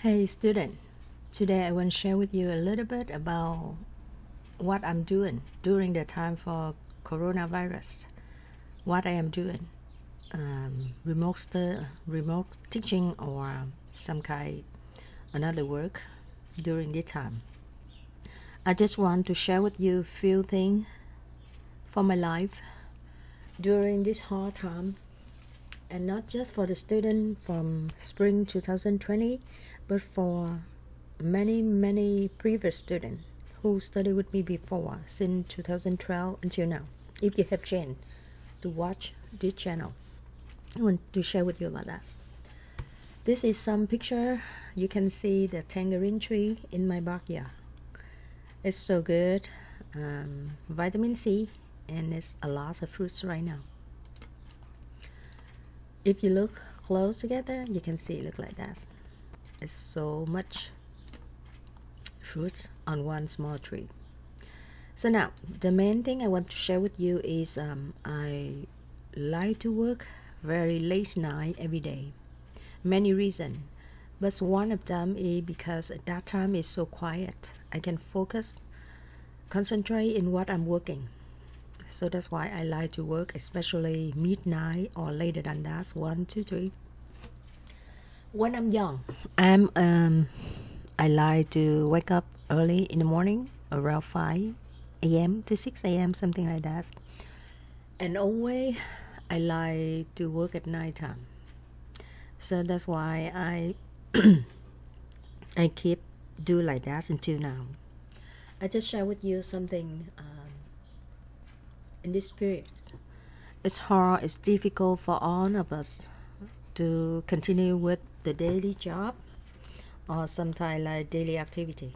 Hey student, today I want to share with you a little bit about what I'm doing during the time for coronavirus. What I am doing, remote teaching or some kind another work during this time. I just want to share with you a few things for my life during this hard time, and not just for the student from spring 2020, but for many previous students who studied with me before since 2012 until now. If you have chance to watch this channel, I want to share with you about that. This is some picture. You can see the tangerine tree in my backyard. It's so good, vitamin C, and it's a lot of fruits right now. If you look close together, you can see it look like that. It's so much fruit on one small tree. So now, the main thing I want to share with you is I like to work very late night every day. Many reasons, but one of them is because at that time it's so quiet. I can focus, concentrate in what I'm working. So that's why I like to work, especially midnight or later than that, 1, 2, 3. When I'm young, I like to wake up early in the morning, around 5 a.m. to 6 a.m., something like that. And always I like to work at night time. So that's why I keep do like that until now. I just share with you something in this period. It's hard, it's difficult for all of us to continue with the daily job or sometimes like daily activity.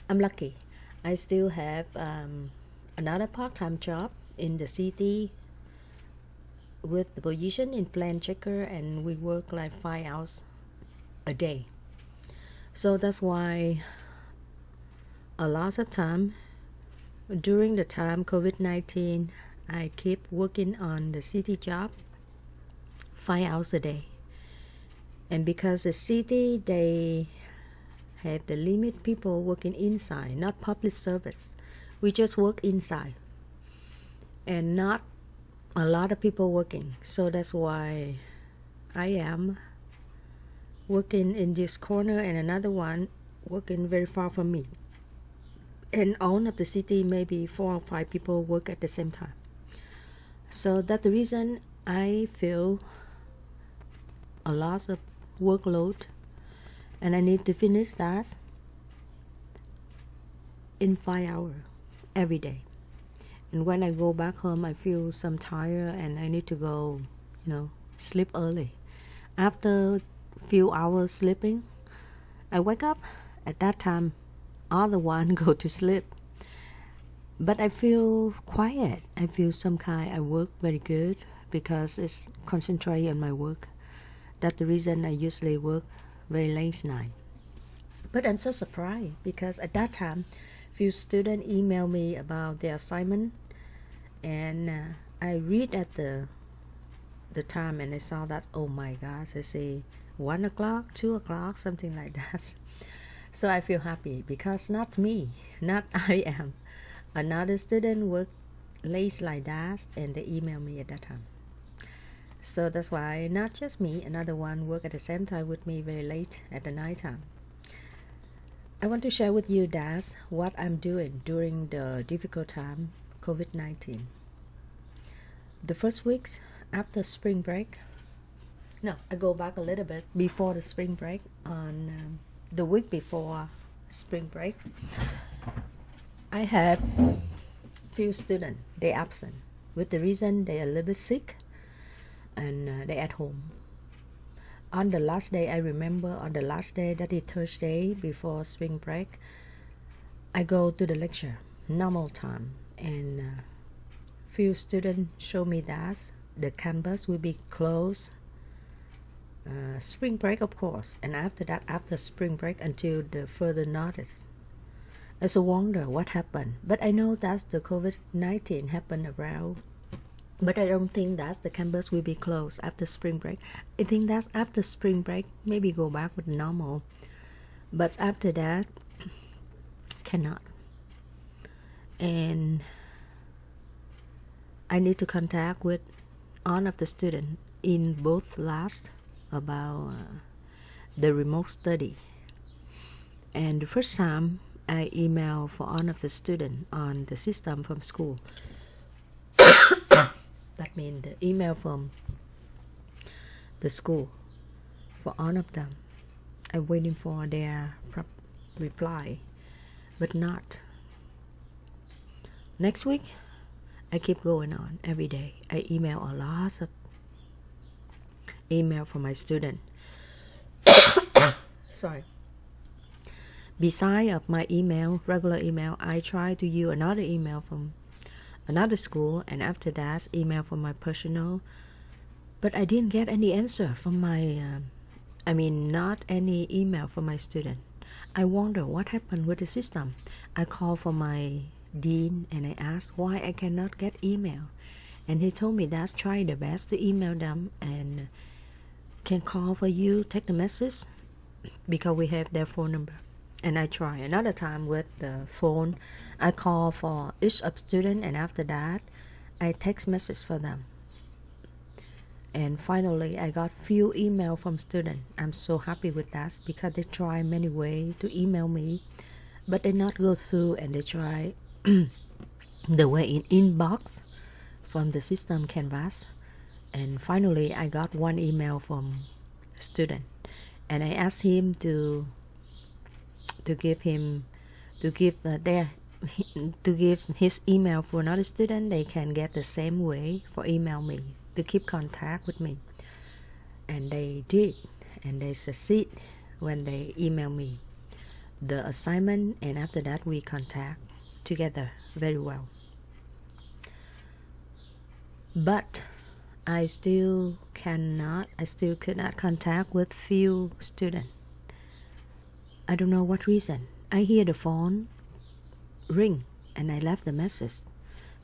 I'm lucky. I still have another part-time job in the city with the position in plan checker, and we work like 5 hours a day. So that's why a lot of time during the time COVID-19, I keep working on the city job 5 hours a day. And because the city, they have the limit people working inside, not public service. We just work inside and not a lot of people working. So that's why I am working in this corner and another one working very far from me. And all of the city, maybe 4 or 5 people work at the same time. So that's the reason I feel a lot of workload, and I need to finish that in 5 hours every day. And when I go back home, I feel some tired and I need to go, sleep early. After a few hours sleeping, I wake up. At that time, other one go to sleep. But I feel quiet. I feel some kind. I work very good because it's concentrate on my work. That's the reason I usually work very late night. But I'm so surprised because at that time, few students email me about their assignment, and I read at the time and I saw that, oh my God, I say 1 o'clock, 2 o'clock, something like that. So I feel happy because not me, not I am. Another student work late like that and they email me at that time. So that's why not just me, another one work at the same time with me very late at the night time. I want to share with you that what I'm doing during the difficult time, COVID-19. The first weeks after spring break, I go back a little bit before the spring break. On the week before spring break, I have few students, they absent with the reason they are a little bit sick and they at home. On the last day, I remember on the last day, that is Thursday before spring break, I go to the lecture, normal time, and few students show me that the campus will be closed spring break, of course, and after that, after spring break until the further notice. I so wonder what happened, but I know that the COVID-19 happened around But I don't think that the campus will be closed after spring break. I think that's after spring break, maybe go back with normal. But after that, cannot. And I need to contact with one of the students in both class about the remote study. And the first time I emailed for one of the students on the system from school. That means the email from the school for all of them. I'm waiting for their reply, but not. Next week, I keep going on every day. I email a lot of email from my student. Sorry. Beside of my email, regular email, I try to use another email from another school, and after that, email from my personal. But I didn't get any answer from my, not any email from my student. I wonder what happened with the system. I called for my dean and I asked why I cannot get email. And he told me that try the best to email them and can call for you, take the message, because we have their phone number. And I try another time with the phone. I call for each of student, and after that, I text message for them. And finally, I got few email from student. I'm so happy with that because they try many ways to email me, but they not go through, and they try the way in inbox from the system Canvas. And finally, I got one email from student, and I asked him to give his email for another student. They can get the same way for email me to keep contact with me, and they did, and they succeed when they email me the assignment, and after that we contact together very well. But I still could not contact with few students. I don't know what reason. I hear the phone ring and I left the message.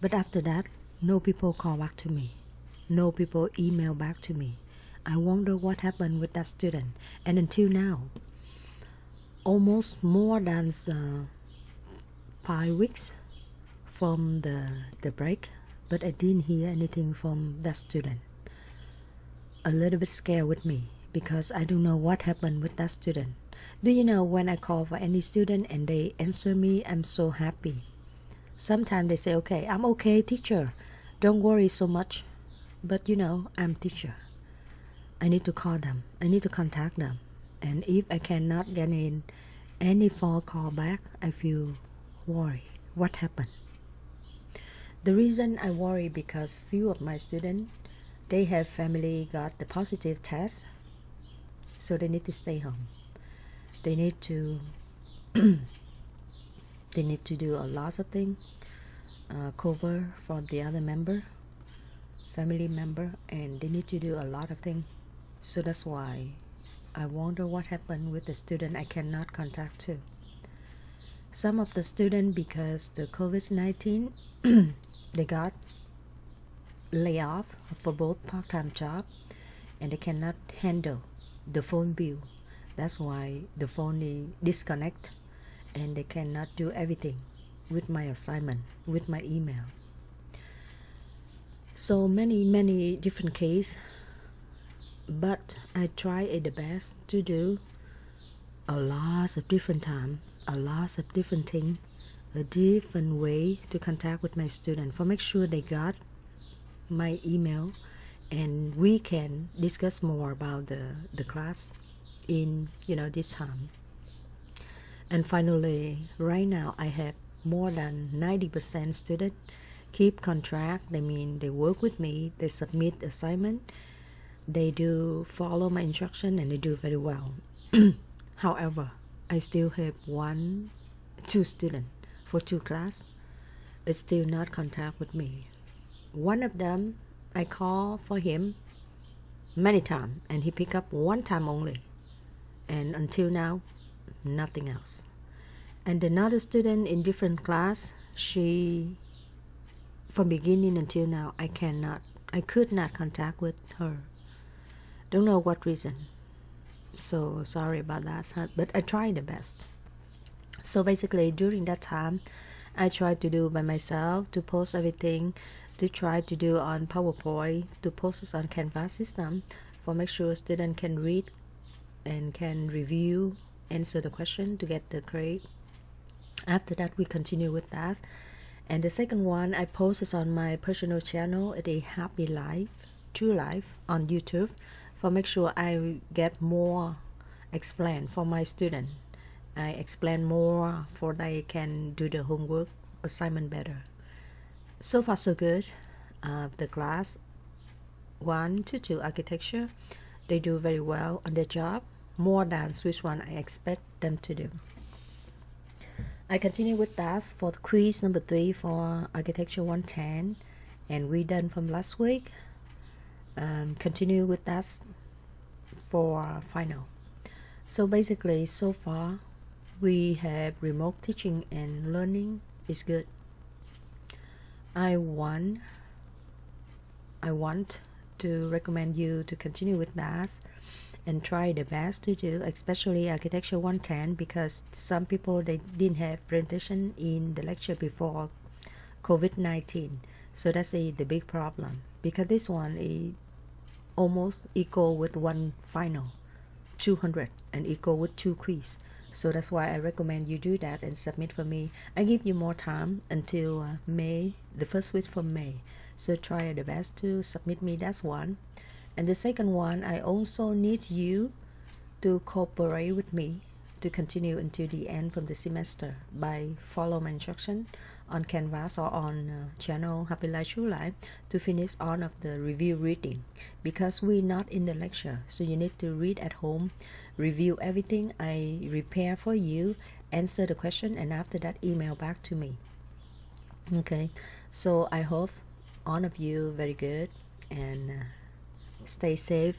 But after that, no people call back to me. No people email back to me. I wonder what happened with that student. And until now, almost more than 5 weeks from the break, but I didn't hear anything from that student. A little bit scared with me because I don't know what happened with that student. Do you know, when I call for any student and they answer me, I'm so happy. Sometimes they say, okay, I'm okay, teacher. Don't worry so much. But I'm teacher. I need to call them. I need to contact them. And if I cannot get in any phone call back, I feel worried. What happened? The reason I worry because few of my students, they have family got the positive test, so they need to stay home. They need to do a lot of things, cover for the other family member, and they need to do a lot of things. So that's why I wonder what happened with the student I cannot contact to. Some of the students, because the COVID-19, they got laid off for both part-time job, and they cannot handle the phone bill. That's why the phone is disconnect, and they cannot do everything with my assignment, with my email. So many different cases, but I try the best to do a lot of different time, a lot of different things, a different way to contact with my student for make sure they got my email, and we can discuss more about the class in this time. And finally, right now I have more than 90% student keep contract. They mean they work with me, they submit assignment, they do follow my instruction, and they do very well. However, I still have 2 students for 2 class is still not contact with me. One of them, I call for him many times, and he pick up one time only, and until now nothing else. And another student in different class, she from beginning until now, I could not contact with her. Don't know what reason. So sorry about that, but I tried the best. So basically, during that time, I tried to do by myself, to post everything, to try to do on PowerPoint, to post it on Canvas system, for make sure students can read and can review, answer the question to get the grade. After that, we continue with that. And the second one, I posted on my personal channel at a Happylife-truelife on YouTube, for make sure I get more explain for my student. I explain more for they can do the homework assignment better. So far so good. The class 1 to 2 architecture, they do very well on their job, more than Swiss one I expect them to do. I continue with that for the quiz number 3 for architecture 110, and we done from last week. Continue with that for final. So basically, so far we have remote teaching and learning is good. I want to recommend you to continue with that and try the best to do, especially architecture 110, because some people, they didn't have presentation in the lecture before COVID-19. So that's the big problem, because this one is almost equal with one final, 200, and equal with 2 quiz. So that's why I recommend you do that and submit for me. I give you more time until May, the first week from May. So try the best to submit me that one. And the second one, I also need you to cooperate with me to continue until the end from the semester by follow my instruction on Canvas or on channel Happylife-truelife to finish all of the review reading, because we're not in the lecture. So you need to read at home, review everything I prepare for you, answer the question, and after that email back to me. Okay, so I hope all of you very good and stay safe.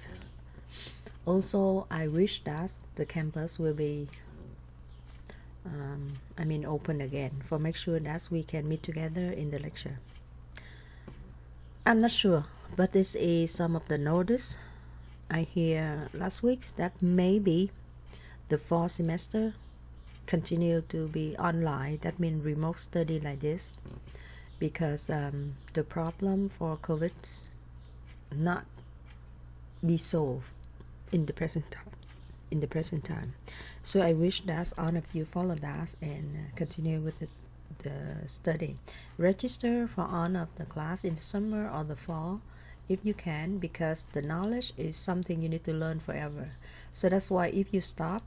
Also, I wish that the campus will be open again, for make sure that we can meet together in the lecture. I'm not sure, but this is some of the notice I hear last week, that maybe the fall semester continue to be online. That means remote study like this, because the problem for COVID not be solved in the present time. So I wish that all of you follow that and continue with the study. Register for all of the class in the summer or the fall if you can, because the knowledge is something you need to learn forever. So that's why if you stop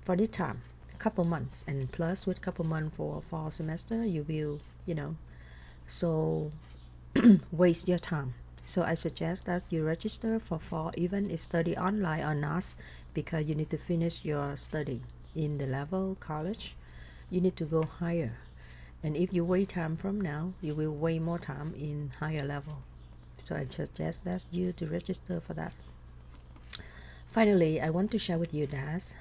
for this time, couple months, and plus with couple months for fall semester, you will, so waste your time. So I suggest that you register for fall, even if study online or not, because you need to finish your study in the level college. You need to go higher, and if you wait time from now, you will wait more time in higher level. So I suggest that you to register for that. Finally, I want to share with you that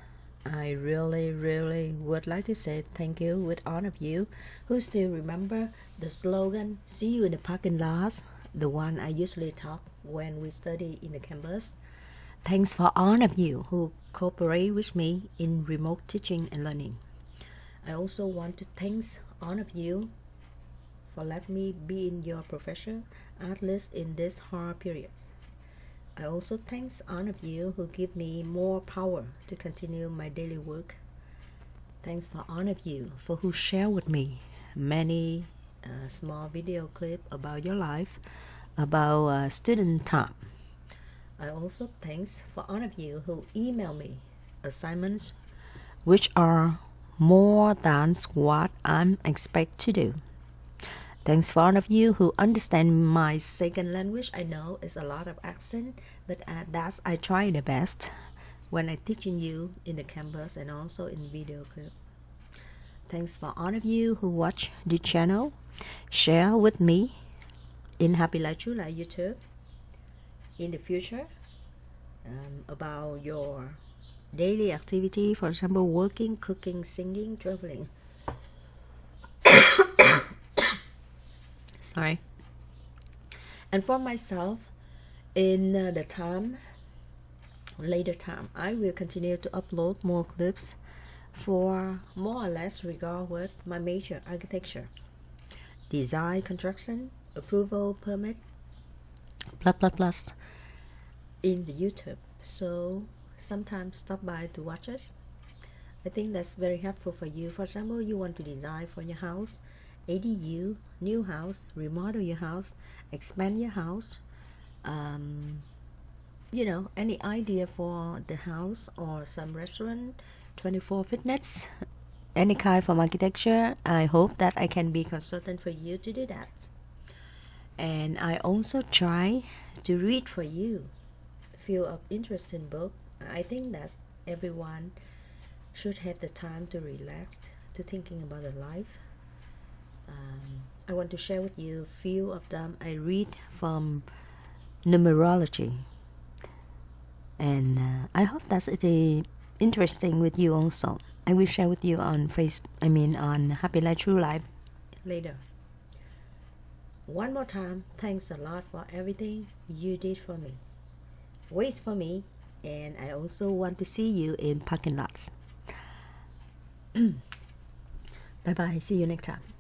I really would like to say thank you with all of you who still remember the slogan, "See you in the parking lot," the one I usually talk when we study in the campus. Thanks for all of you who cooperate with me in remote teaching and learning. I also want to thank all of you for letting me be in your profession, at least in this hard period. I also thank all of you who give me more power to continue my daily work. Thanks for all of you for who share with me many small video clip about your life, about student time. I also thanks for all of you who email me assignments which are more than what I'm expect to do. Thanks for all of you who understand my second language. I know it's a lot of accent, but that's I try the best when I teaching you in the campus and also in video clip. Thanks for all of you who watch the channel, share with me in Happylife-truelife YouTube in the future about your daily activity, for example, working, cooking, singing, traveling. All right. And for myself, in the later time, I will continue to upload more clips for more or less regard with my major architecture, design, construction, approval, permit, plus in the YouTube. So sometimes stop by to watch us. I think that's very helpful for you. For example, you want to design for your house, ADU, new house, remodel your house, expand your house, any idea for the house or some restaurant, 24 fitness, any kind of architecture. I hope that I can be consultant for you to do that. And I also try to read for you a few of interesting books. I think that everyone should have the time to relax, to thinking about their life. I want to share with you a few of them. I read from numerology, and I hope that it is interesting with you also. I will share with you on on Happy Life True Life later. One more time, thanks a lot for everything you did for me. Wait for me, and I also want to see you in parking lots. Bye bye. See you next time.